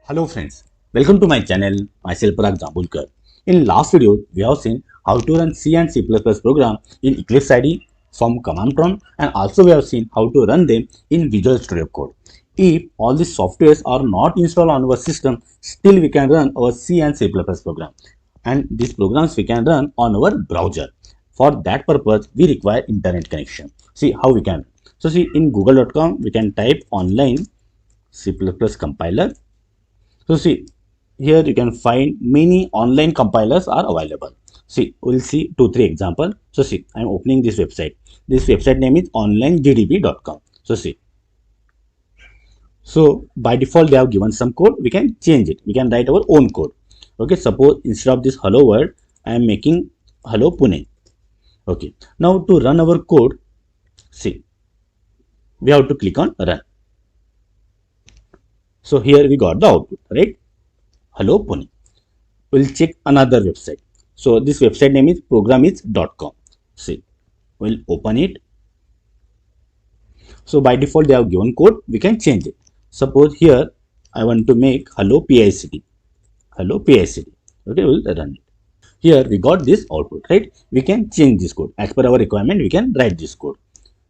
Hello friends, welcome to my channel, myself Parag Jambulkar. In last video, we have seen how to run C and C++ program in Eclipse IDE from command prompt, and also we have seen how to run them in Visual Studio Code. If all these softwares are not installed on our system, still we can run our C and C++ program. And these programs we can run on our browser. For that purpose, we require internet connection. See how we can. So see in google.com, we can type online C++ compiler. So see, here you can find many online compilers are available. See, we'll see 2-3 example. So see, I'm opening this website. This website name is onlinegdb.com. So see, so by default they have given some code. We can change it. We can write our own code. Okay, suppose instead of this hello world, I am making hello Pune. Okay, now to run our code, see, we have to click on run. So here we got the output, right? Hello Pune. We'll check another website. So this website name is programis.com. See, we'll open it. So by default they have given code. We can change it. Suppose here I want to make hello PICD. Hello PICD. Okay, we'll run it. Here we got this output, right? We can change this code as per our requirement. We can write this code.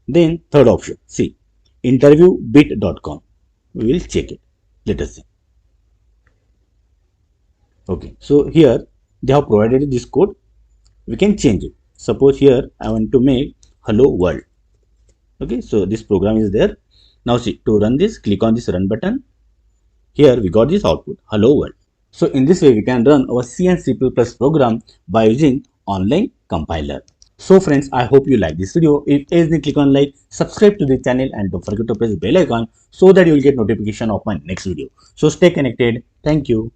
Then third option. See, interviewbit.com. We will check it. Let us see. Okay, so here they have provided this code. We can change it. Suppose here I want to make hello world. Okay, so this program is there. Now see, to run this, click on this run button. Here we got this output, hello world. So in this way we can run our C and C++ program by using online compiler. So friends, I hope you like this video. If yes, then click on like, subscribe to the channel, and don't forget to press bell icon so that you will get notification of my next video. So stay connected. Thank you.